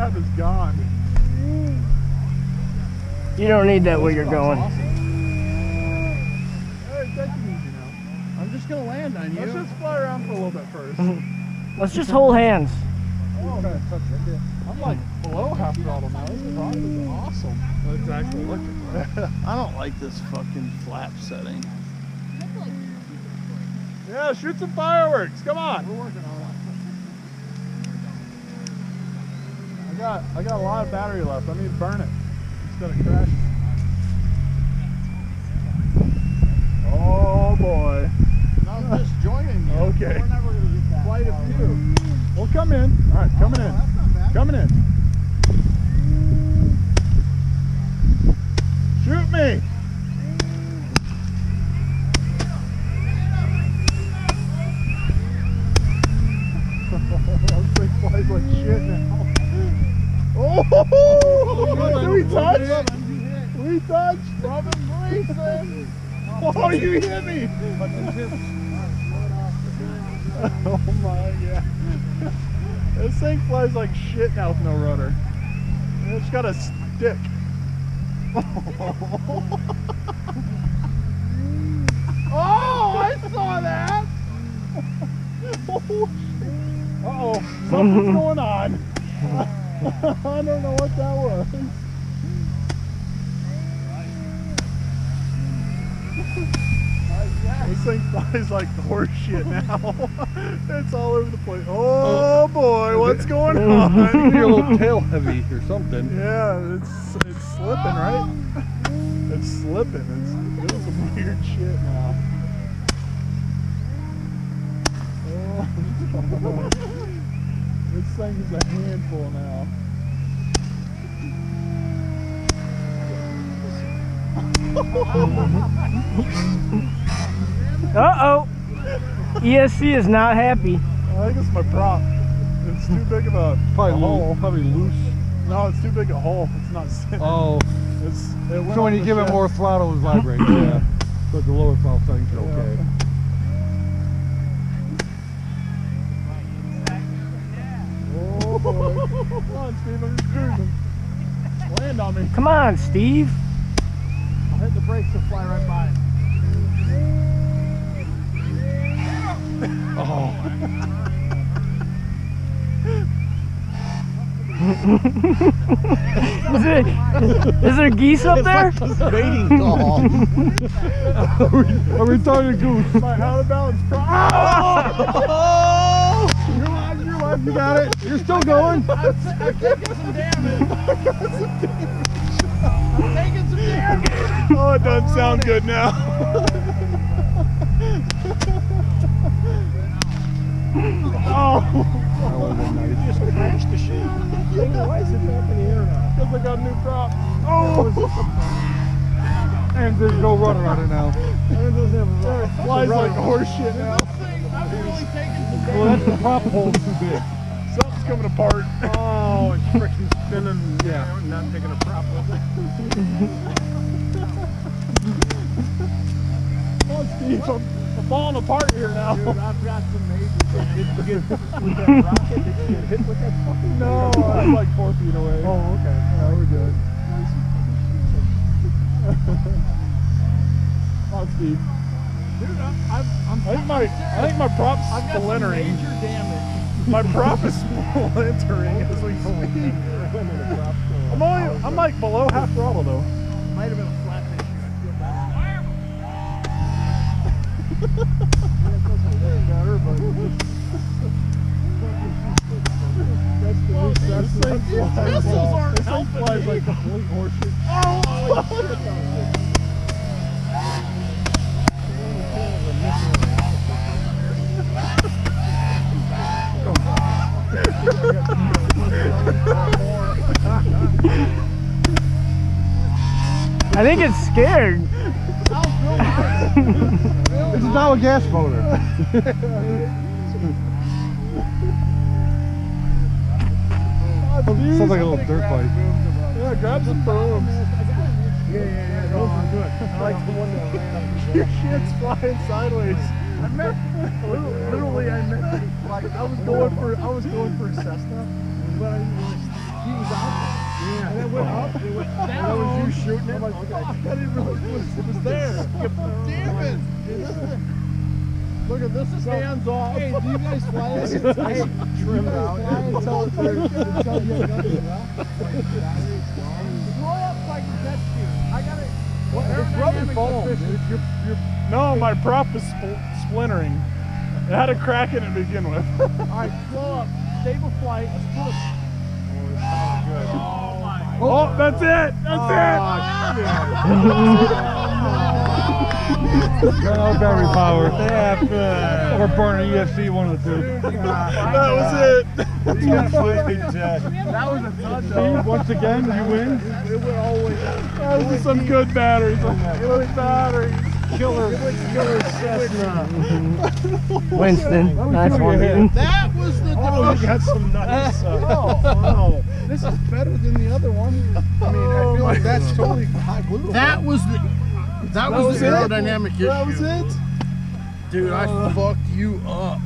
flap is gone. You don't need that where you're going. Awesome. Hey, take it easy now. I'm just gonna land on you. Let's just fly around for a little bit first. Let's just hold hands. Oh, man. I'm like below half throttle now. This prop is awesome. It's actually looking good. I don't like this fucking flap setting. Yeah, shoot some fireworks. Come on. We're working on it. I got a lot of battery left. I need to burn it instead of crashing. Oh boy. I'm just joining you. Okay. We're never gonna get that. Flight of few. Well, come in. All right, coming in. That's not bad. Coming in. Shoot me. This thing flies like shit now. Oh! Did we touch? We touched. Robin Gleason. Oh, you hit me. Oh my god. This thing flies like shit now with no rudder. It's got a stick. Oh, I saw that. Uh-oh, something's going on. I don't know what that was. This thing flies like horse shit now. It's all over the place. Oh boy, what's going on? You're a little tail heavy or something. Yeah, it's slipping, right? It's slipping. It's doing some weird shit now. Oh. This thing is a handful now. Uh-oh. ESC is not happy. I think it's my prop. It's too big of a hole. Probably loose. No, it's too big a hole. It's not sitting. Oh. It So when you give it more throttle, it vibrates. Yeah. But the lower throttle settings are okay. Oh boy. Come on, Steve. I'm just cruising. Land on me. Come on, Steve. I'll hit the brakes and fly right by it. Oh. Is there geese up there? Mating call. Are we talking goose? My out of balance prop. Oh! You're alive, you got it. You're still going. I'm taking some damage. I'm taking some damage. Oh, it doesn't sound good now. Oh! You just crashed the shit. Why is it up in the air now? Because I got a new prop. Oh! And there's no rudder on it now. It flies like horse shit now. I'm really taking some Well, damage. that's the prop hole too big. Something's coming apart. Oh, it's friction spinning. Yeah. I'm not taking a prop with it. Come on, Steve. I'm falling apart here now. Dude, I've got some major things. Did you get with that rocket? Did you get hit with that fucking No, I'm like 4 feet away. Oh, okay. Yeah, we're good. Come on, Steve. Dude, I'm I think my prop's I've got some splintering. major damage. My prop is splintering as we speak. I'm like below half throttle though. Might have been a flat issue. I feel bad. Better, but that's the new Cessna. These missiles aren't This thing helping flies me. like complete horseshit. I think it's scared. It's now a gas motor. Sounds like a little dirt bike. Yeah, grab some brooms. Yeah. Those are good. I like the one that ran up. Your shit's flying sideways. I meant, literally, I meant, like, I was going for Cessna, but I didn't really was out there. Yeah. And it went up, it went down. That was you shooting it? I'm like, I didn't realize it was there. Damn it. Look at this, is hands off. Hey, do you guys fly it? Hey, trim it out. Fly until you have nothing left. Blow up so I can catch you. I got it. What? It's rubber foam, dude. No, my prop is splintering. It had a crack in it to begin with. Alright, blow up. Stable flight. Let's put a... Oh my God. Oh, that's it! That's No battery power. Or burn an ESC, one of the two. That was it! You got fight Jack. That was a thud, See, though. once again, you win. It went all the way down. Those are some good batteries. Good batteries. Killer Cessna. Winston, nice one, dude. That was the Oh, you got some nice. wow. This is better than the other one. I mean, I feel like that's totally hot glue. That was the aerodynamic issue. That was it? Dude, I fucked you up.